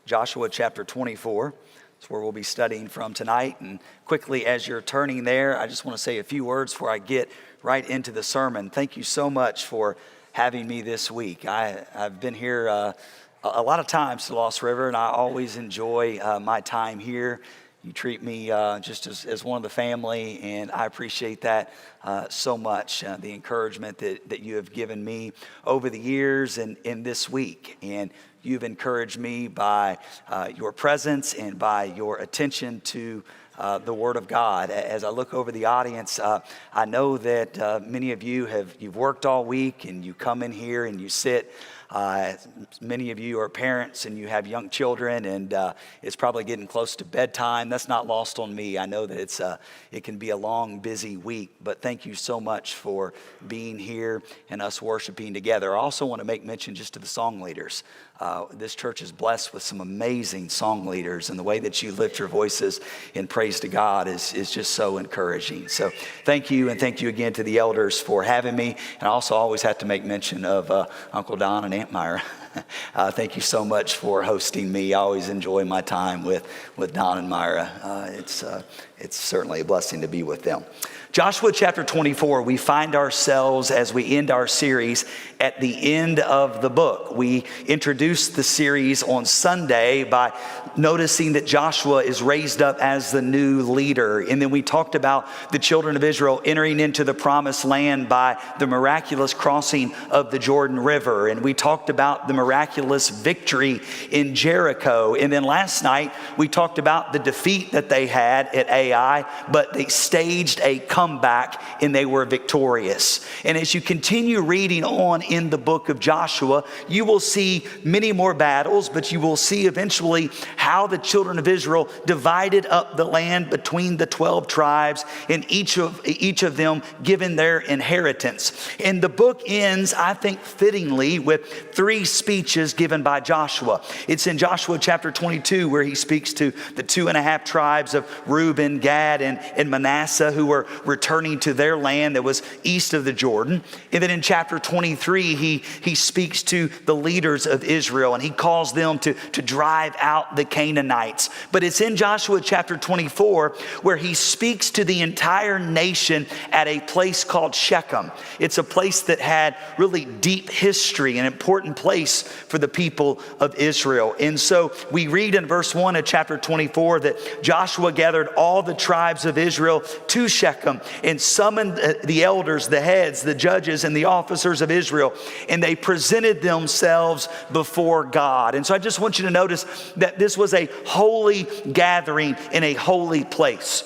Joshua chapter 24. That's where we'll be studying from tonight. And quickly, as you're turning there, I just want to say a few words before I get right into the sermon. Thank you so much for having me this week. I've been here a lot of times to Lost River, and I always enjoy my time here. You treat me just as one of the family, and I appreciate that so much, the encouragement that you have given me over the years and in this week. And you've encouraged me by your presence and by your attention to the Word of God. As I look over the audience, I know that many of you you've worked all week, and you come in here and you sit. Many of you are parents and you have young children, and it's probably getting close to bedtime. That's not lost on me. I know that it can be a long, busy week, but thank you so much for being here and us worshiping together. I also want to make mention just to the song leaders. This church is blessed with some amazing song leaders, and the way that you lift your voices in praise to God is just so encouraging. So thank you, and thank you again to the elders for having me. And I also always have to make mention of Uncle Don and Aunt Myra. Thank you so much for hosting me. I always enjoy my time with Don and Myra. It's certainly a blessing to be with them. Joshua chapter 24, we find ourselves as we end our series at the end of the book. We introduced the series on Sunday by noticing that Joshua is raised up as the new leader. And then we talked about the children of Israel entering into the promised land by the miraculous crossing of the Jordan River. And we talked about the miraculous victory in Jericho. And then last night, we talked about the defeat that they had at Ai, but they staged a comeback and they were victorious. And as you continue reading on in the book of Joshua, you will see many more battles, but you will see eventually how the children of Israel divided up the land between the 12 tribes, and each of them given their inheritance. And the book ends, I think, fittingly with 3 speeches given by Joshua. It's in Joshua chapter 22 where he speaks to the 2.5 tribes of Reuben, Gad, and Manasseh, who were returning to their land that was east of the Jordan. And then in chapter 23, he speaks to the leaders of Israel, and he calls them to drive out the Canaanites. But it's in Joshua chapter 24 where he speaks to the entire nation at a place called Shechem. It's a place that had really deep history, an important place for the people of Israel. And so we read in verse 1 of chapter 24 that Joshua gathered all the tribes of Israel to Shechem and summoned the elders, the heads, the judges, and the officers of Israel, and they presented themselves before God. And so I just want you to notice that this was a holy gathering in a holy place.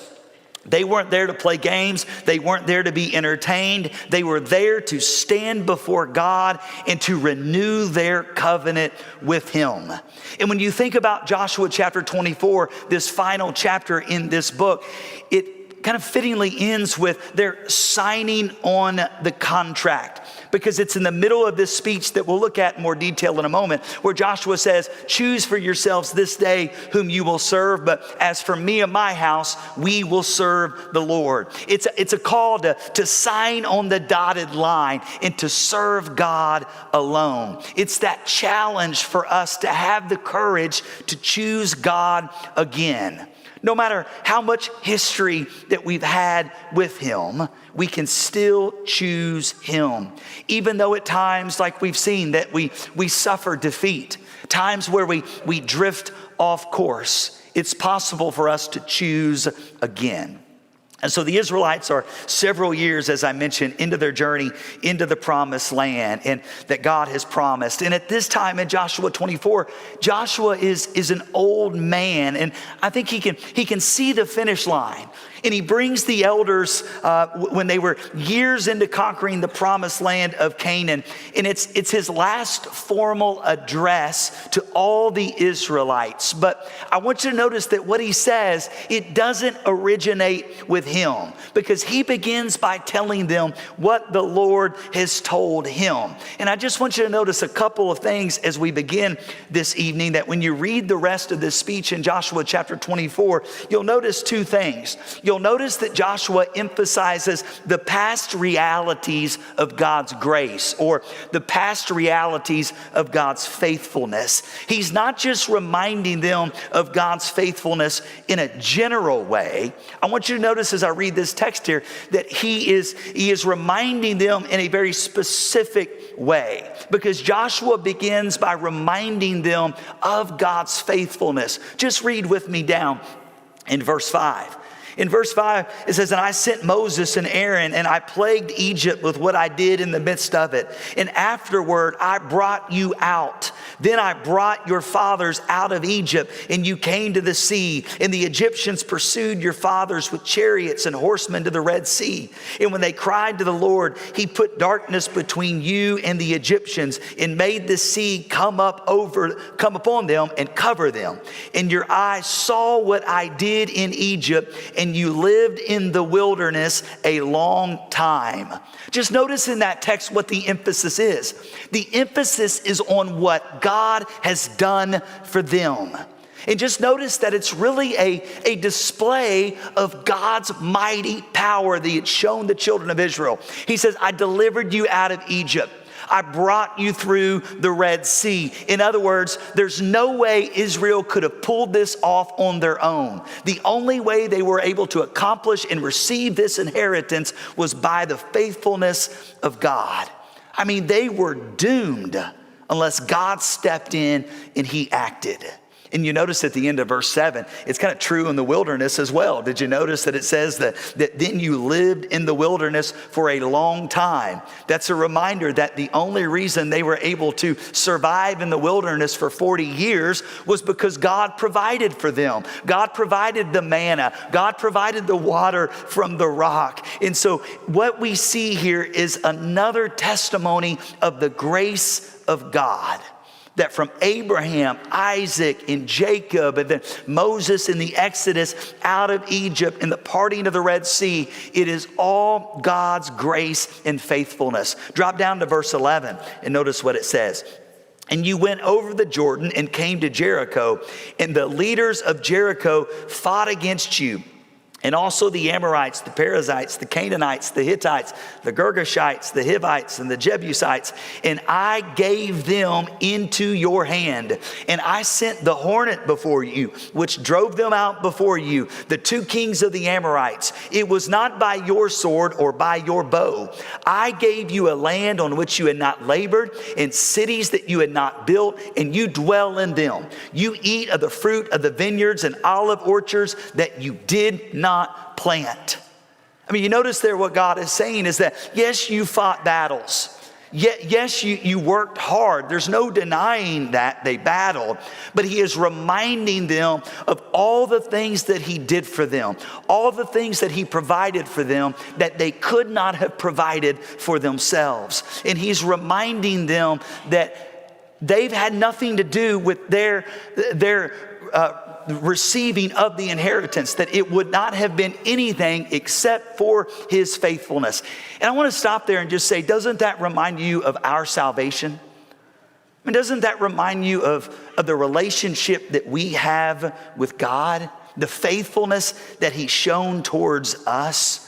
They weren't there to play games. They weren't there to be entertained. They were there to stand before God and to renew their covenant with Him. And when you think about Joshua chapter 24, this final chapter in this book, it kind of fittingly ends with their signing on the contract, because it's in the middle of this speech that we'll look at in more detail in a moment, where Joshua says, choose for yourselves this day whom you will serve, but as for me and my house, we will serve the Lord. It's a call to sign on the dotted line and to serve God alone. It's that challenge for us to have the courage to choose God again. No matter how much history that we've had with Him, we can still choose Him. Even though at times, like we've seen, that we suffer defeat, times where we drift off course, it's possible for us to choose again. And so the Israelites are several years, as I mentioned, into their journey into the promised land and that God has promised. And at this time in Joshua 24, Joshua is an old man, and I think he can see the finish line. And he brings the elders when they were years into conquering the promised land of Canaan. And it's his last formal address to all the Israelites. But I want you to notice that what he says, it doesn't originate with him, because he begins by telling them what the Lord has told him. And I just want you to notice a couple of things as we begin this evening, that when you read the rest of this speech in Joshua chapter 24, you'll notice two things. You'll notice that Joshua emphasizes the past realities of God's grace, or the past realities of God's faithfulness. He's not just reminding them of God's faithfulness in a general way. I want you to notice as I read this text here that he is reminding them in a very specific way, because Joshua begins by reminding them of God's faithfulness. Just read with me down in verse 5. In verse 5, it says, "And I sent Moses and Aaron, and I plagued Egypt with what I did in the midst of it. And afterward, I brought you out. Then I brought your fathers out of Egypt, and you came to the sea. And the Egyptians pursued your fathers with chariots and horsemen to the Red Sea. And when they cried to the Lord, he put darkness between you and the Egyptians, and made the sea come upon them and cover them. And your eyes saw what I did in Egypt, and you lived in the wilderness a long time." Just notice in that text what the emphasis is. The emphasis is on what God has done for them. And just notice that it's really a display of God's mighty power that he had shown the children of Israel. He says, "I delivered you out of Egypt. I brought you through the Red Sea." In other words, there's no way Israel could have pulled this off on their own. The only way they were able to accomplish and receive this inheritance was by the faithfulness of God. I mean, they were doomed unless God stepped in and he acted. And you notice at the end of verse 7, it's kind of true in the wilderness as well. Did you notice that it says that then you lived in the wilderness for a long time? That's a reminder that the only reason they were able to survive in the wilderness for 40 years was because God provided for them. God provided the manna. God provided the water from the rock. And so what we see here is another testimony of the grace of God. That from Abraham, Isaac, and Jacob, and then Moses in the Exodus out of Egypt and the parting of the Red Sea, it is all God's grace and faithfulness. Drop down to verse 11 and notice what it says. "And you went over the Jordan and came to Jericho, and the leaders of Jericho fought against you. And also the Amorites, the Perizzites, the Canaanites, the Hittites, the Girgashites, the Hivites, and the Jebusites. And I gave them into your hand. And I sent the hornet before you, which drove them out before you, the two kings of the Amorites. It was not by your sword or by your bow. I gave you a land on which you had not labored, and cities that you had not built, and you dwell in them. You eat of the fruit of the vineyards and olive orchards that you did not plant." I mean, you notice there what God is saying is that, yes, you fought battles. Yes, you worked hard. There's no denying that they battled. But he is reminding them of all the things that he did for them, all the things that he provided for them that they could not have provided for themselves. And he's reminding them that they've had nothing to do with their receiving of the inheritance, that it would not have been anything except for his faithfulness. And I want to stop there and just say, doesn't that remind you of our salvation? I mean, doesn't that remind you of the relationship that we have with God, the faithfulness that he's shown towards us?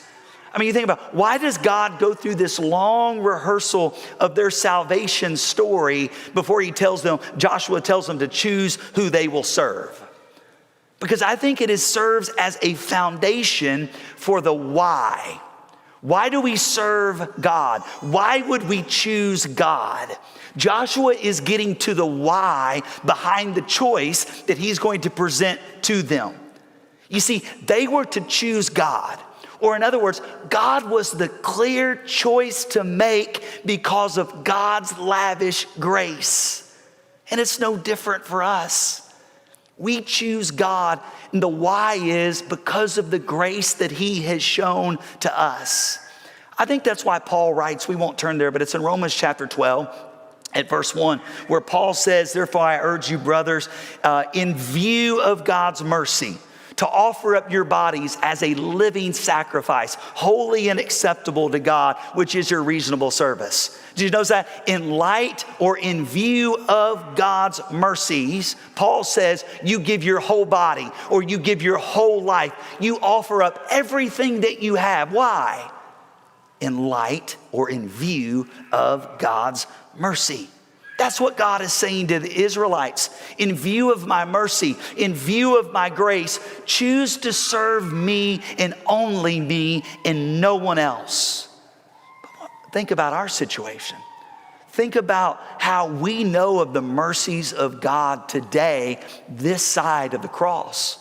I mean, you think about, why does God go through this long rehearsal of their salvation story before Joshua tells them to choose who they will serve? Because I think it serves as a foundation for the why. Why do we serve God? Why would we choose God? Joshua is getting to the why behind the choice that he's going to present to them. You see, they were to choose God. Or in other words, God was the clear choice to make because of God's lavish grace. And it's no different for us. We choose God, and the why is because of the grace that he has shown to us. I think that's why Paul writes, we won't turn there, but it's in Romans chapter 12 at verse 1, where Paul says, "Therefore I urge you, brothers, in view of God's mercy, to offer up your bodies as a living sacrifice, holy and acceptable to God, which is your reasonable service. Did you notice that? In light or in view of God's mercies, Paul says you give your whole body or you give your whole life. You offer up everything that you have. Why? In light or in view of God's mercy. That's what God is saying to the Israelites. In view of my mercy, in view of my grace, choose to serve me and only me and no one else. Think about our situation. Think about how we know of the mercies of God today, this side of the cross.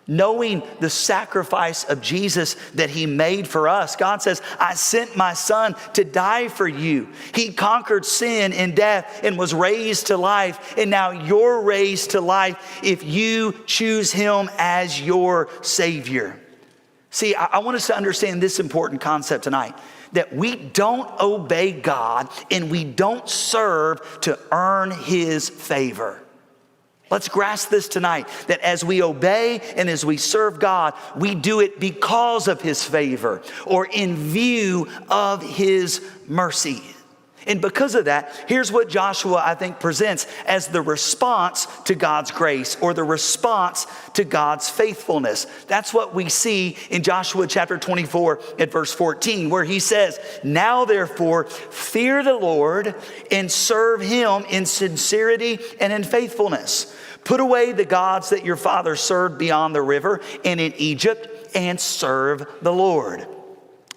Knowing the sacrifice of Jesus that he made for us. God says, I sent my son to die for you. He conquered sin and death and was raised to life. And now you're raised to life if you choose him as your Savior. See, I want us to understand this important concept tonight, that we don't obey God and we don't serve to earn his favor. Let's grasp this tonight, that as we obey and as we serve God, we do it because of his favor or in view of his mercy. And because of that, here's what Joshua, I think, presents as the response to God's grace or the response to God's faithfulness. That's what we see in Joshua chapter 24 at verse 14, where he says, now therefore, fear the Lord and serve him in sincerity and in faithfulness. Put away the gods that your fathers served beyond the river and in Egypt and serve the Lord.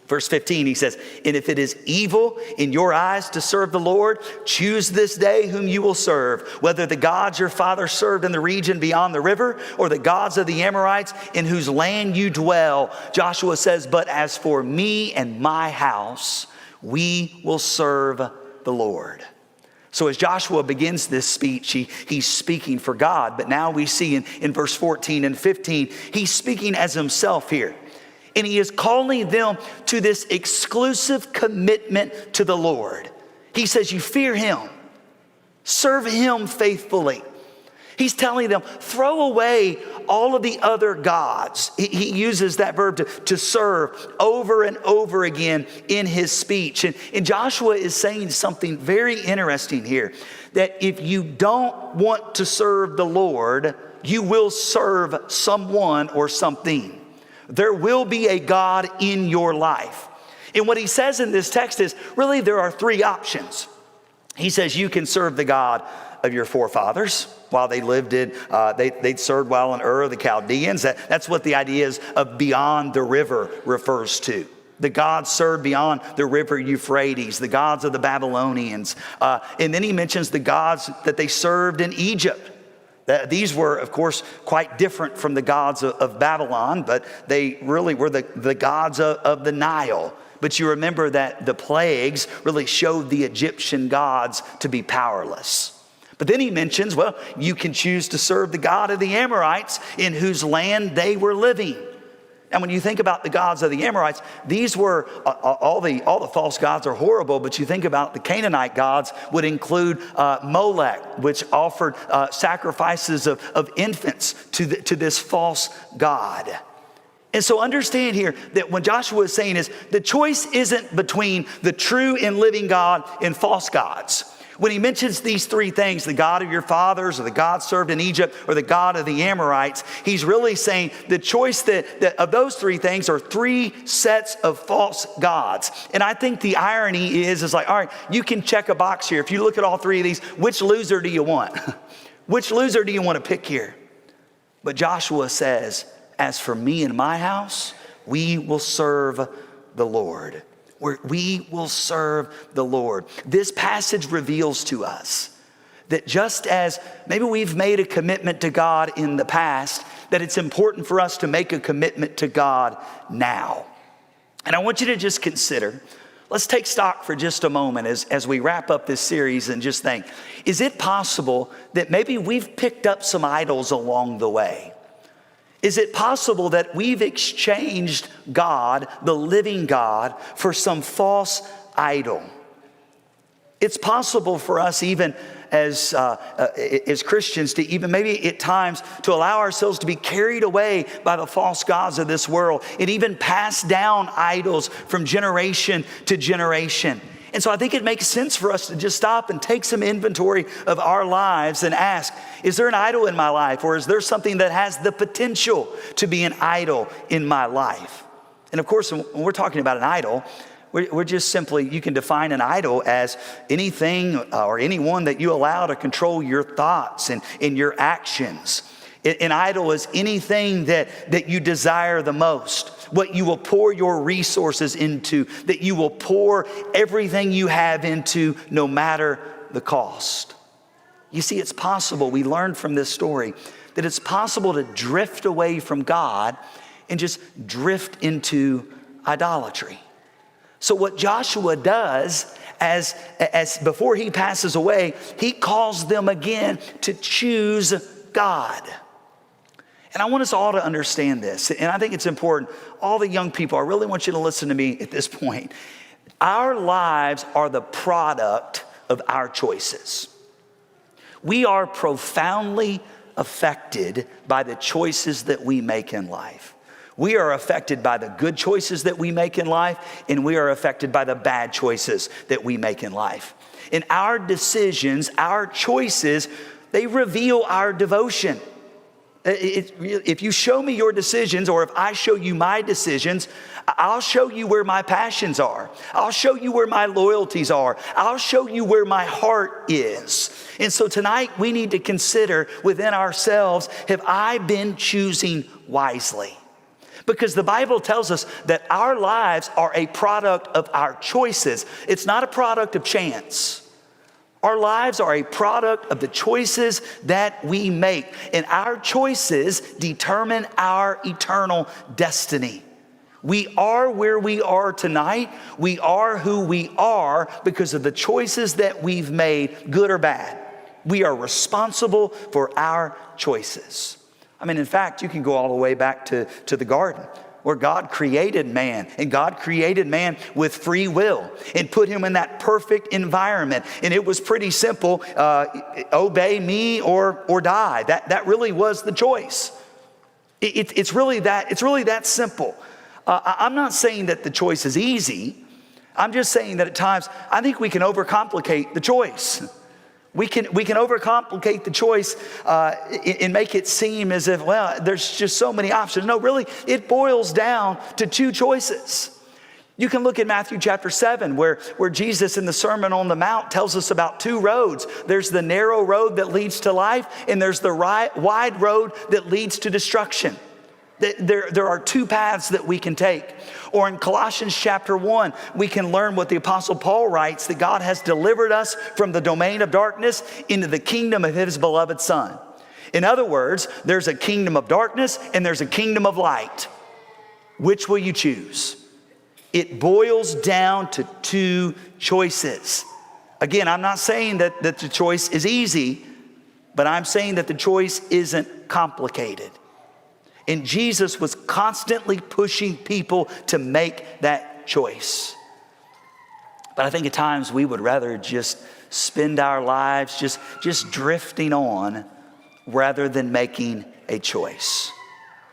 Verse 15, he says, and if it is evil in your eyes to serve the Lord, choose this day whom you will serve, whether the gods your father served in the region beyond the river or the gods of the Amorites in whose land you dwell. Joshua says, but as for me and my house, we will serve the Lord. So as Joshua begins this speech, he's speaking for God. But now we see in verse 14 and 15, he's speaking as himself here. And he is calling them to this exclusive commitment to the Lord. He says, you fear him, serve him faithfully. He's telling them, throw away all of the other gods. He uses that verb to serve over and over again in his speech. And Joshua is saying something very interesting here, that if you don't want to serve the Lord, you will serve someone or something. There will be a God in your life. And what he says in this text is, really there are three options. He says you can serve the God of your forefathers while they lived in, they'd served while in Ur of the Chaldeans. That's what the idea is of beyond the river refers to. The gods served beyond the river Euphrates, the gods of the Babylonians. And then he mentions the gods that they served in Egypt. These were, of course, quite different from the gods of Babylon, but they really were the gods of the Nile. But you remember that the plagues really showed the Egyptian gods to be powerless. But then he mentions, well, you can choose to serve the God of the Amorites in whose land they were living. And when you think about the gods of the Amorites, these were, all the false gods are horrible, but you think about the Canaanite gods would include Molech, which offered sacrifices of infants to this false god. And so understand here that what Joshua is saying is the choice isn't between the true and living God and false gods. When he mentions these three things, the God of your fathers or the God served in Egypt or the God of the Amorites, he's really saying the choice that of those three things are three sets of false gods. And I think the irony is like, all right, you can check a box here. If you look at all three of these, which loser do you want? Which loser do you want to pick here? But Joshua says, as for me and my house, we will serve the Lord. We will serve the Lord. This passage reveals to us that just as maybe we've made a commitment to God in the past, that it's important for us to make a commitment to God now. And I want you to just consider, let's take stock for just a moment as we wrap up this series and just think, is it possible that maybe we've picked up some idols along the way? Is it possible that we've exchanged God, the living God, for some false idol? It's possible for us even as Christians to even maybe at times to allow ourselves to be carried away by the false gods of this world and even pass down idols from generation to generation. And so I think it makes sense for us to just stop and take some inventory of our lives and ask, is there an idol in my life, or is there something that has the potential to be an idol in my life? And of course, when we're talking about an idol, we're just simply, you can define an idol as anything or anyone that you allow to control your thoughts and your actions. An idol is anything that you desire the most, what you will pour your resources into, that you will pour everything you have into no matter the cost. You see, it's possible, we learned from this story, that it's possible to drift away from God and just drift into idolatry. So what Joshua does as before he passes away, he calls them again to choose God. And I want us all to understand this, and I think it's important. All the young people, I really want you to listen to me at this point. Our lives are the product of our choices. We are profoundly affected by the choices that we make in life. We are affected by the good choices that we make in life, and we are affected by the bad choices that we make in life. And our decisions, our choices, they reveal our devotion. If you show me your decisions, or if I show you my decisions, I'll show you where my passions are. I'll show you where my loyalties are. I'll show you where my heart is. And so tonight we need to consider within ourselves, have I been choosing wisely? Because the Bible tells us that our lives are a product of our choices. It's not a product of chance. Our lives are a product of the choices that we make. And our choices determine our eternal destiny. We are where we are tonight. We are who we are because of the choices that we've made, good or bad. We are responsible for our choices. I mean, in fact, you can go all the way back to the garden where God created man, and God created man with free will and put him in that perfect environment. And it was pretty simple, obey me or die. That really was the choice. It's really that simple. I'm not saying that the choice is easy. I'm just saying that at times, I think we can overcomplicate the choice. We can overcomplicate the choice and make it seem as if, well, there's just so many options. No, really, it boils down to two choices. You can look at Matthew chapter 7, where Jesus in the Sermon on the Mount tells us about two roads. There's the narrow road that leads to life, and there's the wide road that leads to destruction. There are two paths that we can take. Or in Colossians chapter 1, we can learn what the Apostle Paul writes, that God has delivered us from the domain of darkness into the kingdom of his beloved Son. In other words, there's a kingdom of darkness and there's a kingdom of light. Which will you choose? It boils down to two choices. Again, I'm not saying that the choice is easy, but I'm saying that the choice isn't complicated. And Jesus was constantly pushing people to make that choice. But I think at times we would rather just spend our lives just drifting on rather than making a choice.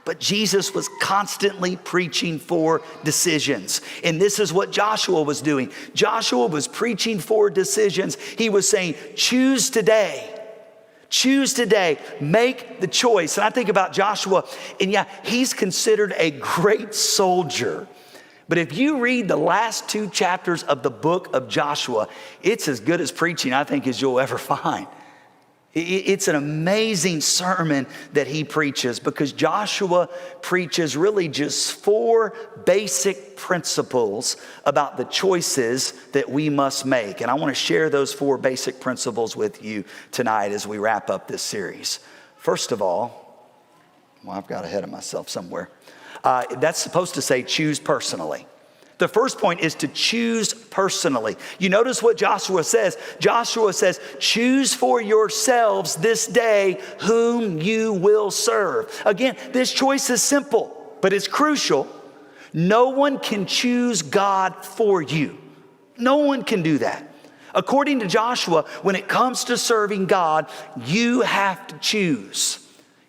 But Jesus was constantly preaching for decisions. And this is what Joshua was doing. Joshua was preaching for decisions. He was saying, choose today. Choose today, make the choice. And I think about Joshua, and yeah, he's considered a great soldier. But if you read the last two chapters of the book of Joshua, it's as good as preaching, I think, as you'll ever find. It's an amazing sermon that he preaches, because Joshua preaches really just four basic principles about the choices that we must make. And I want to share those four basic principles with you tonight as we wrap up this series. First of all, well, I've got ahead of myself somewhere. That's supposed to say choose personally. The first point is to choose personally. You notice what Joshua says. Joshua says, choose for yourselves this day whom you will serve. Again, this choice is simple, but it's crucial. No one can choose God for you. No one can do that. According to Joshua, when it comes to serving God, you have to choose.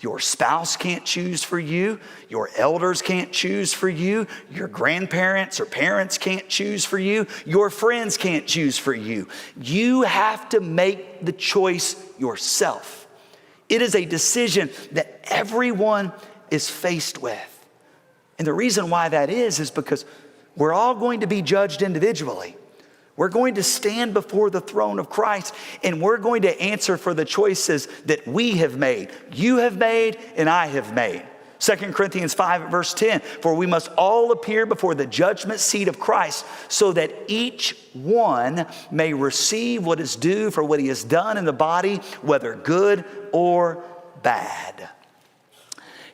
Your spouse can't choose for you. Your elders can't choose for you. Your grandparents or parents can't choose for you. Your friends can't choose for you. You have to make the choice yourself. It is a decision that everyone is faced with. And the reason why that is because we're all going to be judged individually. We're going to stand before the throne of Christ, and we're going to answer for the choices that we have made, you have made, and I have made. 2 Corinthians 5 verse 10, for we must all appear before the judgment seat of Christ so that each one may receive what is due for what he has done in the body, whether good or bad.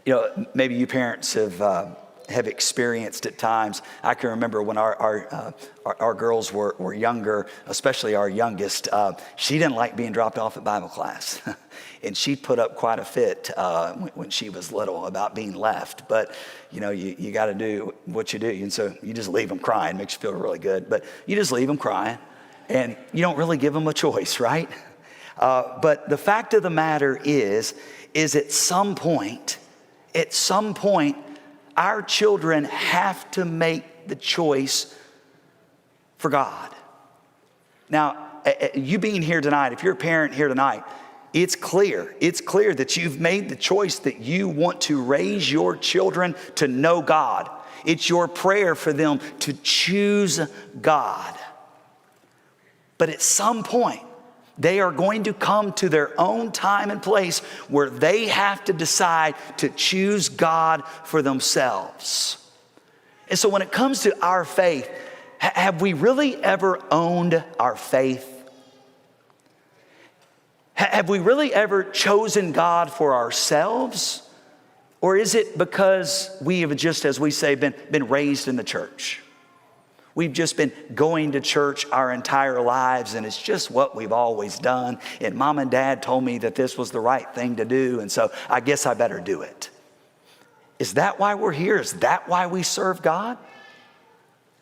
You know, maybe you parents have experienced at times. I can remember when our girls were younger, especially our youngest, she didn't like being dropped off at Bible class. And she put up quite a fit when she was little about being left. But, you know, you got to do what you do. And so you just leave them crying. Makes you feel really good. But you just leave them crying. And you don't really give them a choice, right? But the fact of the matter is at some point, our children have to make the choice for God. Now, you being here tonight, if you're a parent here tonight, it's clear that you've made the choice that you want to raise your children to know God. It's your prayer for them to choose God. But at some point, they are going to come to their own time and place where they have to decide to choose God for themselves. And so when it comes to our faith, have we really ever owned our faith? Have we really ever chosen God for ourselves? Or is it because we have just, as we say, been raised in the church? We've just been going to church our entire lives, and it's just what we've always done. And mom and dad told me that this was the right thing to do, and so I guess I better do it. Is that why we're here? Is that why we serve God?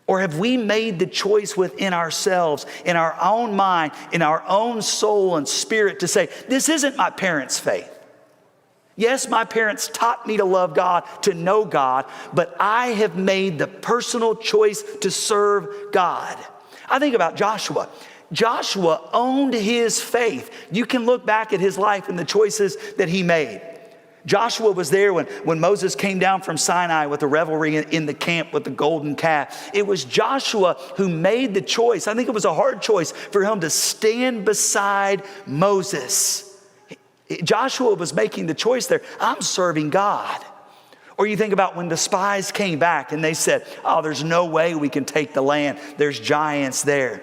Or have we made the choice within ourselves, in our own mind, in our own soul and spirit to say, this isn't my parents' faith. Yes, my parents taught me to love God, to know God, but I have made the personal choice to serve God. I think about Joshua. Joshua owned his faith. You can look back at his life and the choices that he made. Joshua was there when Moses came down from Sinai with the revelry in the camp with the golden calf. It was Joshua who made the choice. I think it was a hard choice for him to stand beside Moses. Joshua was making the choice there. I'm serving God. Or you think about when the spies came back and they said, oh, there's no way we can take the land. There's giants there.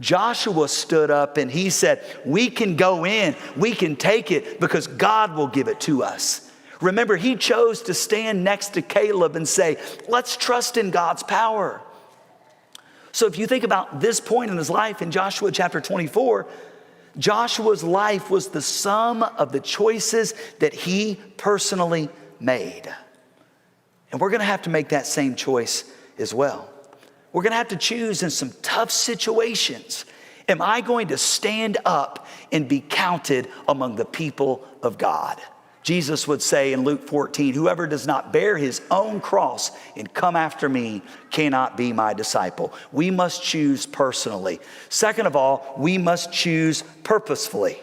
Joshua stood up and he said, we can go in, we can take it because God will give it to us. Remember, he chose to stand next to Caleb and say, let's trust in God's power. So if you think about this point in his life in Joshua chapter 24, Joshua's life was the sum of the choices that he personally made. And we're going to have to make that same choice as well. We're going to have to choose in some tough situations. Am I going to stand up and be counted among the people of God? Jesus would say in Luke 14, whoever does not bear his own cross and come after me cannot be my disciple. We must choose personally. Second of all, we must choose purposefully.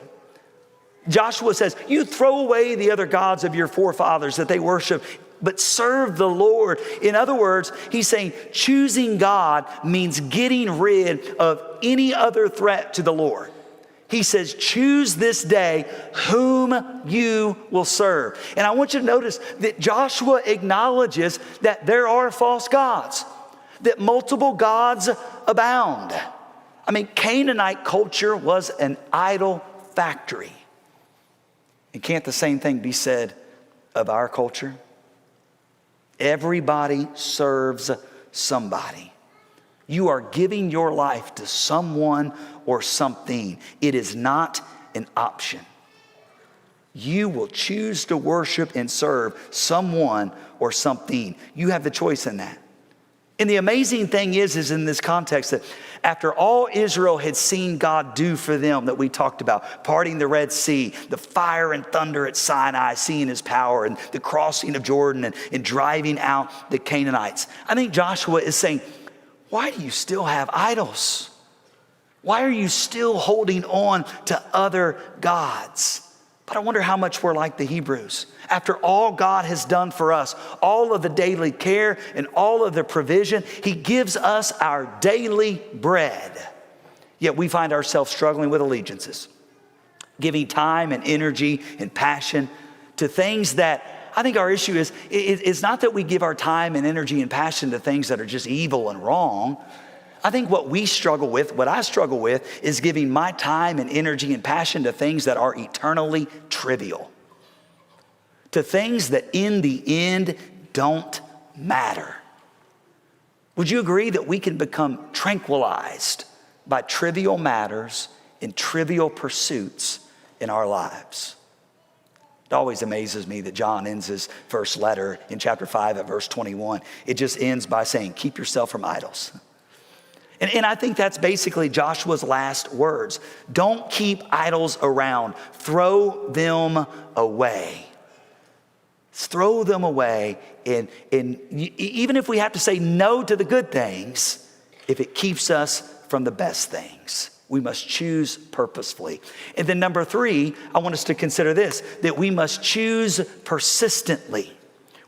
Joshua says, you throw away the other gods of your forefathers that they worship, but serve the Lord. In other words, he's saying choosing God means getting rid of any other threat to the Lord. He says, choose this day whom you will serve. And I want you to notice that Joshua acknowledges that there are false gods, that multiple gods abound. I mean, Canaanite culture was an idol factory. And can't the same thing be said of our culture? Everybody serves somebody. You are giving your life to someone or something. It is not an option. You will choose to worship and serve someone or something. You have the choice in that. And the amazing thing is in this context that after all Israel had seen God do for them that we talked about, parting the Red Sea, the fire and thunder at Sinai, seeing his power, and the crossing of Jordan and driving out the Canaanites, I think Joshua is saying, why do you still have idols? Why are you still holding on to other gods? But I wonder how much we're like the Hebrews. After all God has done for us, all of the daily care and all of the provision, he gives us our daily bread. Yet we find ourselves struggling with allegiances, giving time and energy and passion to things that I think our issue is, it's not that we give our time and energy and passion to things that are just evil and wrong. I think what I struggle with is giving my time and energy and passion to things that are eternally trivial, to things that in the end don't matter. Would you agree that we can become tranquilized by trivial matters and trivial pursuits in our lives? It always amazes me that John ends his first letter in chapter 5 at verse 21. It just ends by saying, keep yourself from idols. And I think that's basically Joshua's last words. Don't keep idols around. Throw them away. Throw them away. And even if we have to say no to the good things, if it keeps us from the best things, we must choose purposefully. And then number 3, I want us to consider this, that we must choose persistently.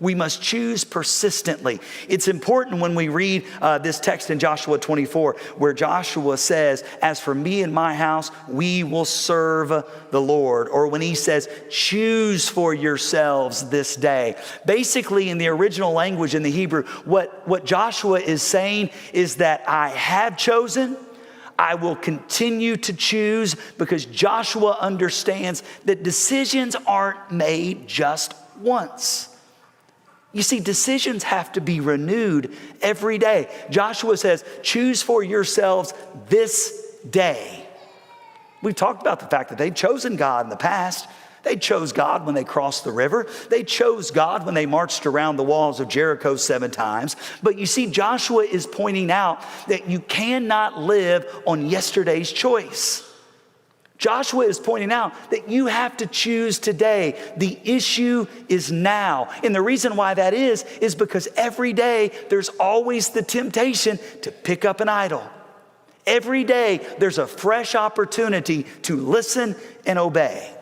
We must choose persistently. It's important when we read this text in Joshua 24, where Joshua says, as for me and my house, we will serve the Lord. Or when he says, choose for yourselves this day. Basically, in the original language in the Hebrew, what Joshua is saying is that I have chosen, I will continue to choose, because Joshua understands that decisions aren't made just once. You see, decisions have to be renewed every day. Joshua says, choose for yourselves this day. We've talked about the fact that they'd chosen God in the past. They chose God when they crossed the river. They chose God when they marched around the walls of Jericho 7 times. But you see, Joshua is pointing out that you cannot live on yesterday's choice. Joshua is pointing out that you have to choose today. The issue is now. And the reason why that is because every day there's always the temptation to pick up an idol. Every day there's a fresh opportunity to listen and obey.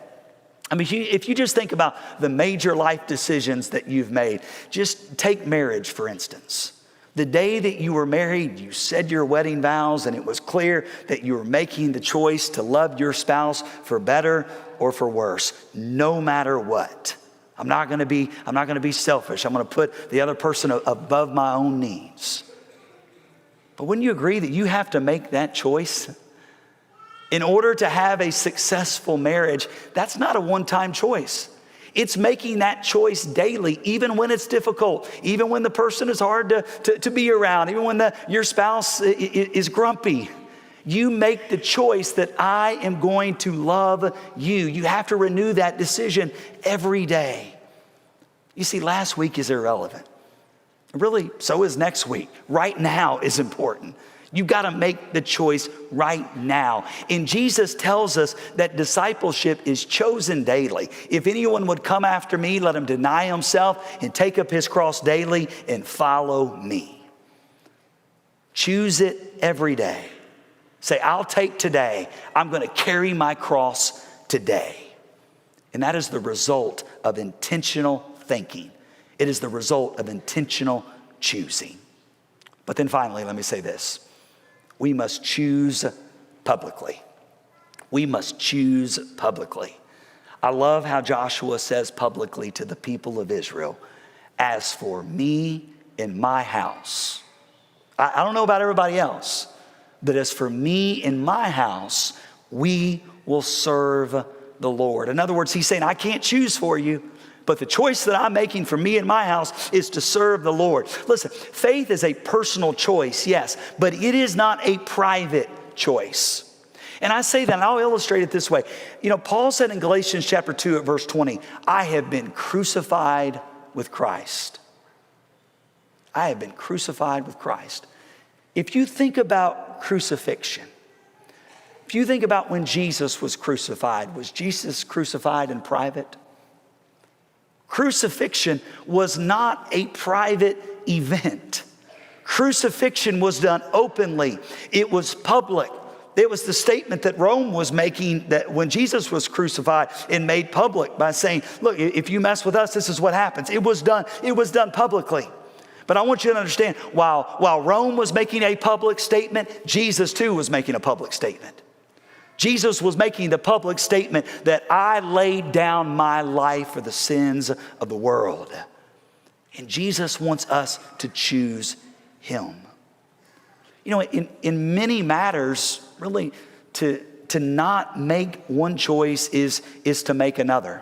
I mean, if you just think about the major life decisions that you've made, just take marriage, for instance. The day that you were married, you said your wedding vows, and it was clear that you were making the choice to love your spouse for better or for worse, no matter what. I'm not going to be selfish. I'm going to put the other person above my own needs. But wouldn't you agree that you have to make that choice? In order to have a successful marriage, that's not a one-time choice. It's making that choice daily, even when it's difficult, even when the person is hard to be around, even when your spouse is grumpy. You make the choice that I am going to love you. You have to renew that decision every day. You see, last week is irrelevant. Really, so is next week. Right now is important. You've got to make the choice right now. And Jesus tells us that discipleship is chosen daily. If anyone would come after me, let him deny himself and take up his cross daily and follow me. Choose it every day. Say, I'll take today. I'm going to carry my cross today. And that is the result of intentional thinking. It is the result of intentional choosing. But then finally, let me say this. We must choose publicly. We must choose publicly. I love how Joshua says publicly to the people of Israel, as for me and my house. I don't know about everybody else, but as for me and my house, we will serve the Lord. In other words, he's saying, I can't choose for you, but the choice that I'm making for me and my house is to serve the Lord. Listen, faith is a personal choice, yes, but it is not a private choice. And I say that, and I'll illustrate it this way. You know, Paul said in Galatians chapter 2 at verse 20, I have been crucified with Christ. I have been crucified with Christ. If you think about crucifixion, if you think about when Jesus was crucified, was Jesus crucified in private? Crucifixion was not a private event. Crucifixion was done openly. It was public. It was the statement that Rome was making that when Jesus was crucified and made public by saying, look, if you mess with us, this is what happens. It was done publicly. But I want you to understand, while Rome was making a public statement, Jesus too was making a public statement. Jesus was making the public statement that I laid down my life for the sins of the world. And Jesus wants us to choose him. You know, in many matters, really, to not make one choice is to make another.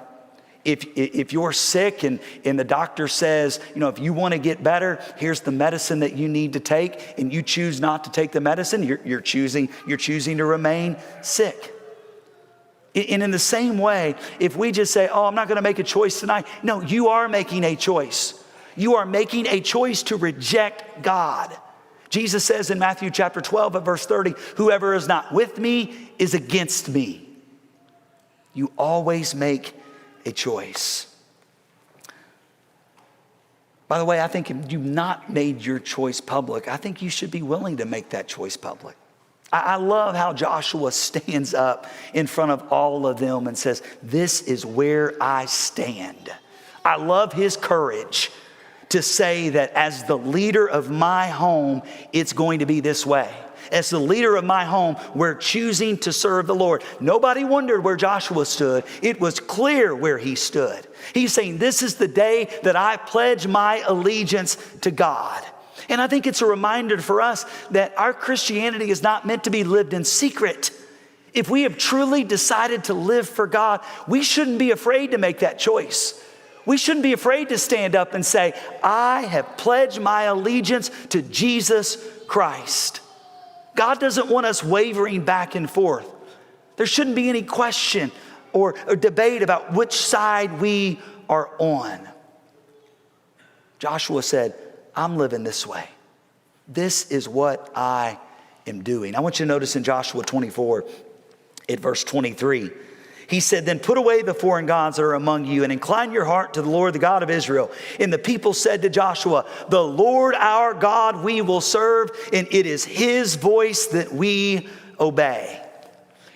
If you're sick and the doctor says, you know, if you want to get better, here's the medicine that you need to take, and you choose not to take the medicine, you're choosing to remain sick. And in the same way, if we just say, oh, I'm not going to make a choice tonight. No, you are making a choice. You are making a choice to reject God. Jesus says in Matthew chapter 12 at verse 30, whoever is not with me is against me. You always make a choice. By the way, I think if you've not made your choice public, I think you should be willing to make that choice public. I love how Joshua stands up in front of all of them and says, this is where I stand. I love his courage to say that as the leader of my home, it's going to be this way. As the leader of my home, we're choosing to serve the Lord. Nobody wondered where Joshua stood. It was clear where he stood. He's saying, this is the day that I pledge my allegiance to God. And I think it's a reminder for us that our Christianity is not meant to be lived in secret. If we have truly decided to live for God, we shouldn't be afraid to make that choice. We shouldn't be afraid to stand up and say, I have pledged my allegiance to Jesus Christ. God doesn't want us wavering back and forth. There shouldn't be any question or debate about which side we are on. Joshua said, I'm living this way. This is what I am doing. I want you to notice in Joshua 24, at verse 23, he said, then put away the foreign gods that are among you and incline your heart to the Lord, the God of Israel. And the people said to Joshua, the Lord our God we will serve, and it is his voice that we obey.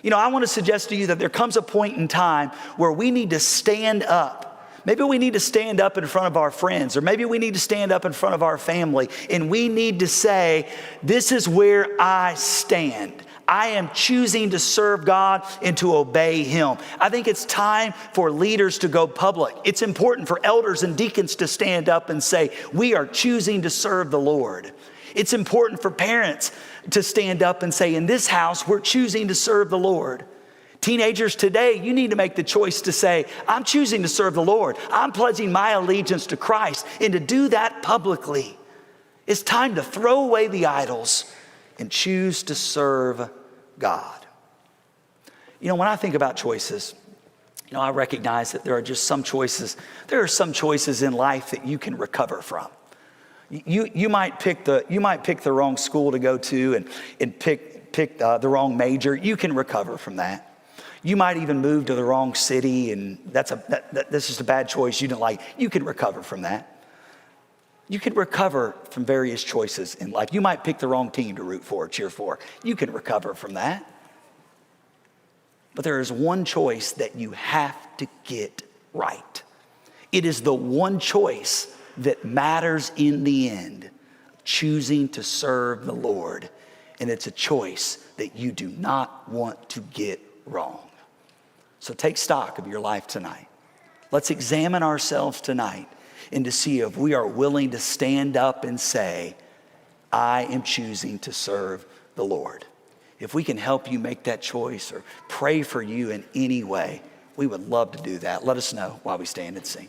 You know, I want to suggest to you that there comes a point in time where we need to stand up. Maybe we need to stand up in front of our friends, or maybe we need to stand up in front of our family, and we need to say, this is where I stand. I am choosing to serve God and to obey him. I think it's time for leaders to go public. It's important for elders and deacons to stand up and say, we are choosing to serve the Lord. It's important for parents to stand up and say, in this house, we're choosing to serve the Lord. Teenagers today, you need to make the choice to say, I'm choosing to serve the Lord. I'm pledging my allegiance to Christ, and to do that publicly. It's time to throw away the idols and choose to serve God. You know, when I think about choices, you know, I recognize that there are some choices in life that you can recover from. You might pick the wrong school to go to and pick the wrong major. You can recover from that. You might even move to the wrong city, and that's just a bad choice you didn't like. You can recover from that. You can recover from various choices in life. You might pick the wrong team to root for, cheer for. You can recover from that. But there is one choice that you have to get right. It is the one choice that matters in the end, choosing to serve the Lord. And it's a choice that you do not want to get wrong. So take stock of your life tonight. Let's examine ourselves tonight and to see if we are willing to stand up and say, I am choosing to serve the Lord. If we can help you make that choice or pray for you in any way, we would love to do that. Let us know while we stand and sing.